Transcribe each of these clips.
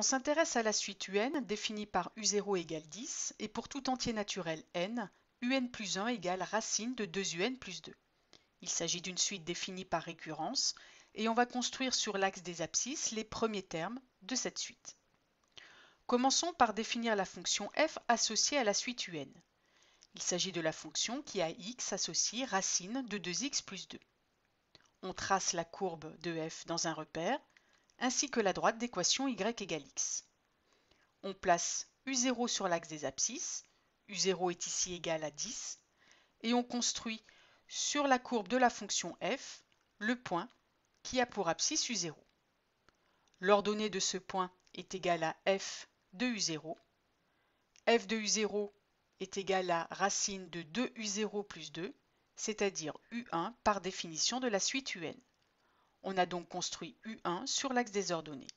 s'intéresse à la suite UN définie par U0 égale 10 et pour tout entier naturel n, un plus 1 égale racine de 2un plus 2. Il s'agit d'une suite définie par récurrence et on va construire sur l'axe des abscisses les premiers termes de cette suite. Commençons par définir la fonction f associée à la suite UN. Il s'agit de la fonction qui a x associé racine de 2x plus 2. On trace la courbe de f dans un repère, ainsi que la droite d'équation y égale x. On place U0 sur l'axe des abscisses, U0 est ici égal à 10, et on construit sur la courbe de la fonction f le point qui a pour abscisse U0. L'ordonnée de ce point est égale à f de U0. F de U0 est égal à racine de 2U0 plus 2, c'est-à-dire U1 par définition de la suite UN. On a donc construit U1 sur l'axe des ordonnées.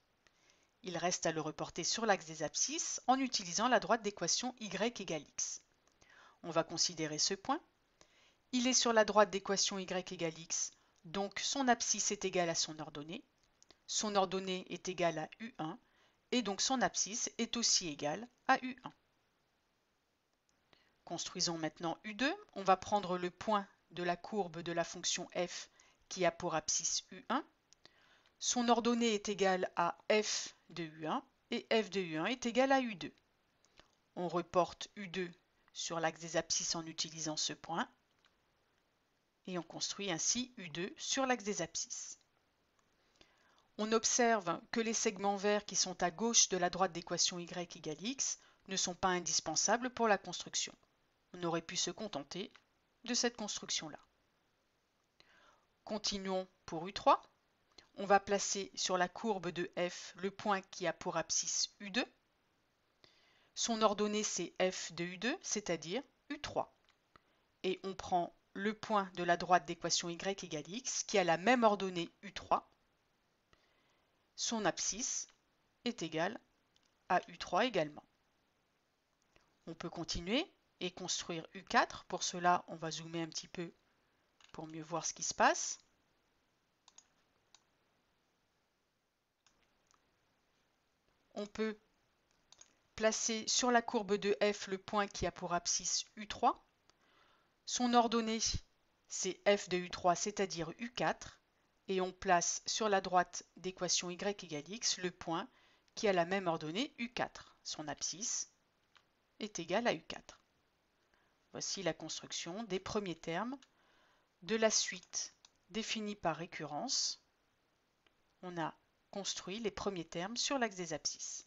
Il reste à le reporter sur l'axe des abscisses en utilisant la droite d'équation y égale x. On va considérer ce point. Il est sur la droite d'équation y égale x, donc son abscisse est égale à son ordonnée. Son ordonnée est égale à U1, et donc son abscisse est aussi égale à U1. Construisons maintenant U2. On va prendre le point de la courbe de la fonction f qui a pour abscisse U1. Son ordonnée est égale à f de U1 et f de U1 est égal à U2. On reporte U2 sur l'axe des abscisses en utilisant ce point et on construit ainsi U2 sur l'axe des abscisses. On observe que les segments verts qui sont à gauche de la droite d'équation y égale x ne sont pas indispensables pour la construction. On aurait pu se contenter de cette construction-là. Continuons pour U3. On va placer sur la courbe de f le point qui a pour abscisse U2. Son ordonnée c'est f de U2, c'est-à-dire U3. Et on prend le point de la droite d'équation y égale x qui a la même ordonnée U3. Son abscisse est égale à U3 également. On peut continuer et construire U4. Pour cela, on va zoomer un petit peu pour mieux voir ce qui se passe. On peut placer sur la courbe de f le point qui a pour abscisse U3. Son ordonnée, c'est f de U3, c'est-à-dire U4. Et on place sur la droite d'équation y égale x le point qui a la même ordonnée U4. Son abscisse est égal à U4. Voici la construction des premiers termes de la suite définie par récurrence. On a construit les premiers termes sur l'axe des abscisses.